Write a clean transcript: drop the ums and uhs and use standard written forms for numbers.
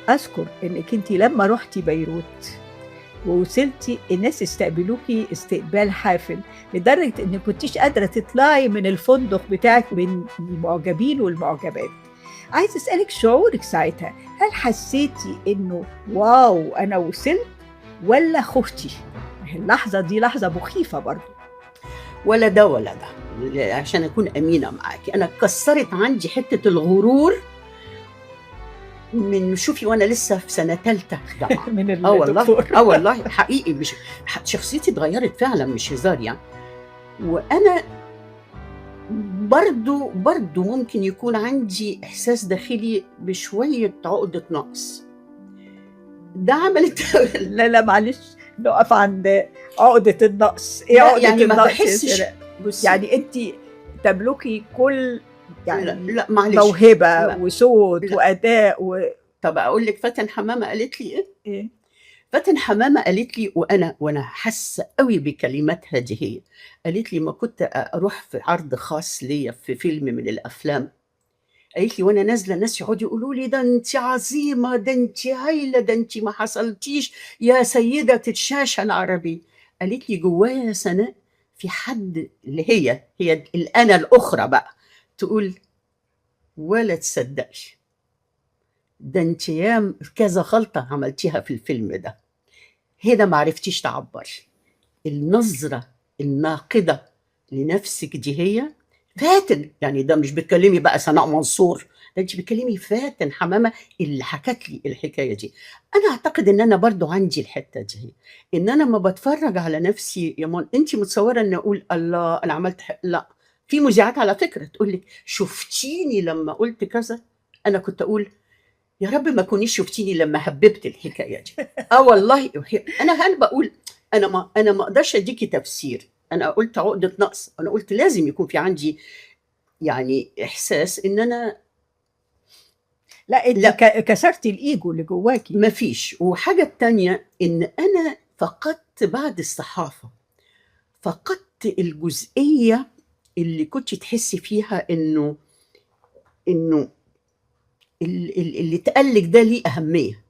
أذكر إنِّك أنتِ لمّا رُحتِ بيروت ووصلتِ الناس استقبلوكِ استقبال حافل، لدرجة إنِّك ما كنتيش قادرة تطلعي من الفندق بتاعِك من المعجبين والمعجبات. عايزة أسألِك شعورِك ساعتها، هل حسيتِ إنه واو أنا وصلت والّا خُفتِ؟ ما هي اللحظة دي لحظة مخيفة برضه. ولا ده ولا ده، عشان أكون أمينة معاكِ، أنا اتكسّرت عندي حتّة الغرور من شوفي وأنا لسه في سنة تالتة جامعة. من والله، الدكتور. والله حقيقي مش شخصيتي اتغيّرت فعلًا مش هزار يعني. وأنا برضه ممكن يكون عندي إحساس داخلي بشوية عقدة نقص، ده عملت لا، لا معلش، نُقف عند عقدة النقص. إيه لأ، عقدة يعني ما النقص يا باحسّش. سراء؟ بُصّي، يعني أنتِ تملكي كل لأ، يعني لأ معلش، موهبة لأ، وصوت لأ، وأداء طَب أقول لِك فاتن حمامة قالت لي إيه؟ إيه؟ فاتن حمامة قالت لي وأنا حاسة أوي بكلماتها دي هي، قالت لي: "أمّا كنت أروح في عرض خاص ليّا في فيلم من الأفلام، قالت لي وأنا نازلة الناس يقعدوا يقولوا لي: "ده أنتِ عظيمة، ده أنتِ هايلة، ده أنتِ ما حصلتيش يا سيدة الشاشة العربية." قالت لي: "جوايا يا سناء في حد" اللي هي الأنا الأخرى بقى، تقول: "ولا تصدّقي، ده أنتِ كذا غلطة عملتيها في الفيلم ده، هنا ما عرفتيش تعبّري." النظرة الناقدة لنفسِك دي هي فاتن، يعني ده مش بتكلّمي بقى سناء منصور، ده أنتِ بتكلّمي فاتن حمامة اللي حكت لي الحكاية دي. أنا أعتقد إن أنا برضه عندي الحتّة دي، إن أنا أمّا باتفرّج على نفسي يا أنتِ متصوّرة إني أقول الله أنا عملت لأ، في مذيعات على فكرة تقول لِك شُفتيني لمّا قُلت كذا؟ أنا كنت أقول يا رب ما تكونيش شُفتيني لمّا هبّبت الحكاية دي. والله أنا باقول أنا ما أقدرش أدّيكِ تفسير، أنا قُلت عقدة نقص، أنا قُلت لازم يكون في عندي يعني إحساس إن أنا لأ، أنتِ لأ، كسرتِ الego اللي جواكِ. ما فيش. وحاجة التانية إن أنا فقدت بعد الصحافة، فقدت الجزئية اللي كنتِ تحسّي فيها إنه اللي اتقال لِك ده ليه أهمية.